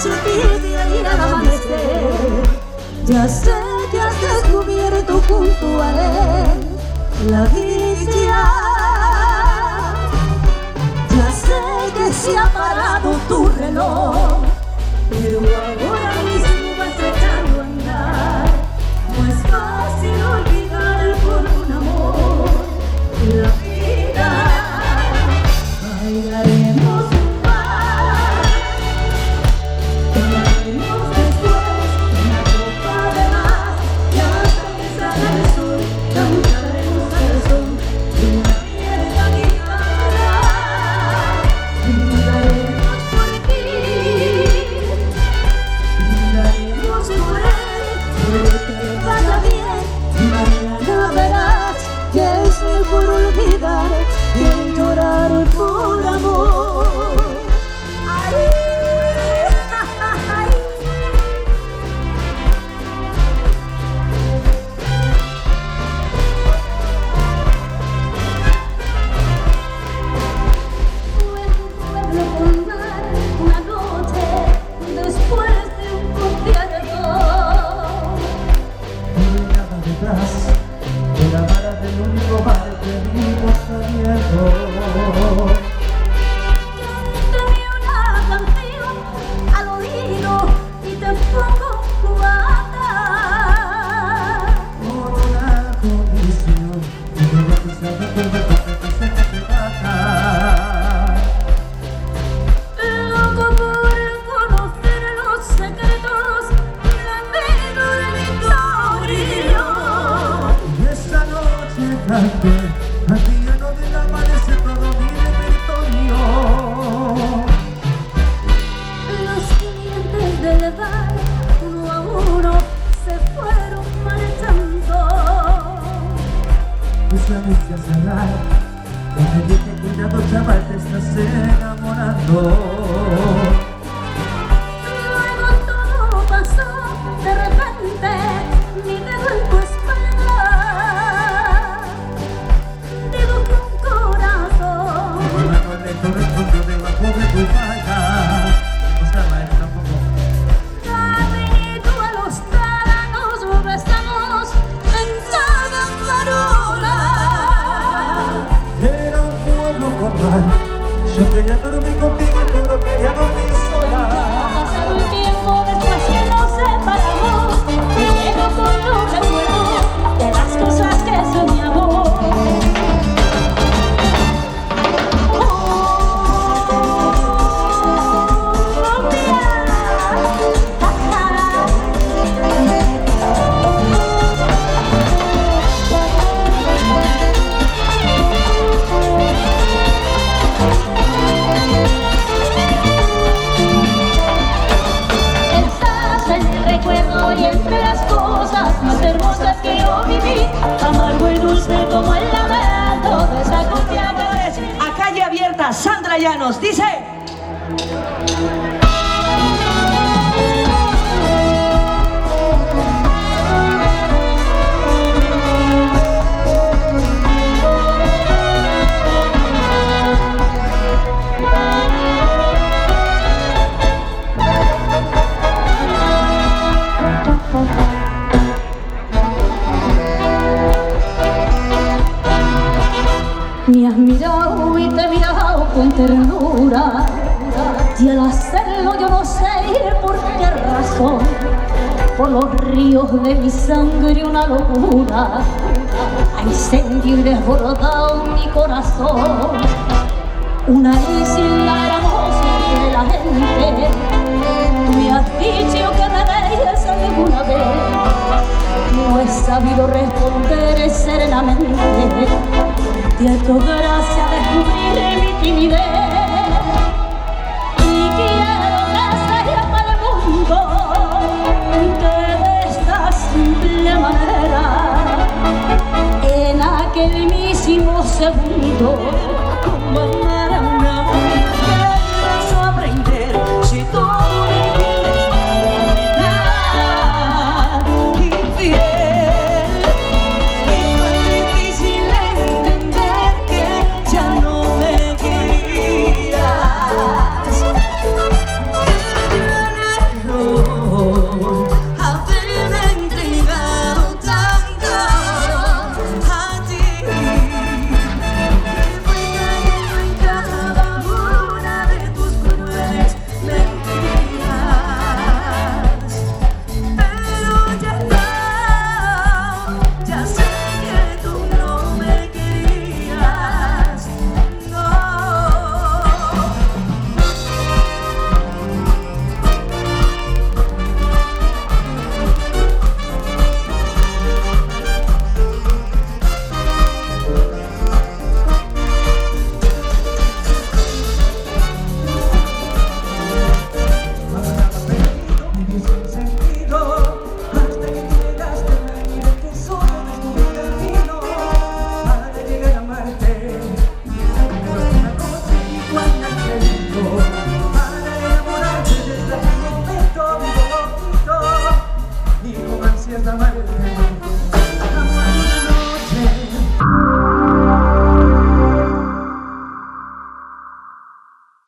noche tibia y al amanecer, ya sé que has descubierto junto a él la dicha. Ya sé que se ha parado tu reloj, pero ahora mismo vas echando a andar. No es fácil olvidar por un amor la vida. Bailaremos un par, tomaremos después una copa de más, y hasta que salga el sol cantaremos al son de una fiesta guitarra. Brindaremos por ti, brindaremos por él, puede que le vaya bien. Mañana verás que es mejor olvidar que llorar por amor. Ay, ay. Fue un pueblo con mar, una noche después de un concierto. Nada detrás de la vara del único bar que vimos abierto. Tenía una canción al oído y te pongo cubata. Con una condición, y de que se recuerda que se te mata. Loco por conocer los secretos de mi victoria. Y esta noche canté al piano del amanecer todo mi repertorio. Los clientes del bar, uno a uno, se fueron marchando. Esa noche a cerrar, donde dije cuidado chaval te estás enamorando. Luego todo pasó de repente, mi dedo en tu espalda dibujó un corazón. Mi mano lento respondió debajo de tu falda. O sea, maestro, tampoco. Caminito a los taranos, besamos en cada farola. Era un pueblo con mar. Yo quería dormir contigo, pero quería dormir sola. Pasado el tiempo después que nos separamos, me quedo con los recuerdos de las cosas que soñamos. Estás en el recuerdo y entre las cosas más hermosas que yo viví, amargo y dulce como el lamento de esa confianza. A calle abierta, Sandra Llanos dice: me has mirado y te he mirado con ternura, y al hacerlo yo no sé por qué razón, por los ríos de mi sangre una locura ha incendiado y desbordado mi corazón. Una isla hermosa de la gente, tú me has dicho que me dejes alguna vez, no he sabido responder serenamente. Te ha hecho gracia descubrir mi timidez y quiero que sepa el mundo que de esta simple manera, en aquel mismo segundo,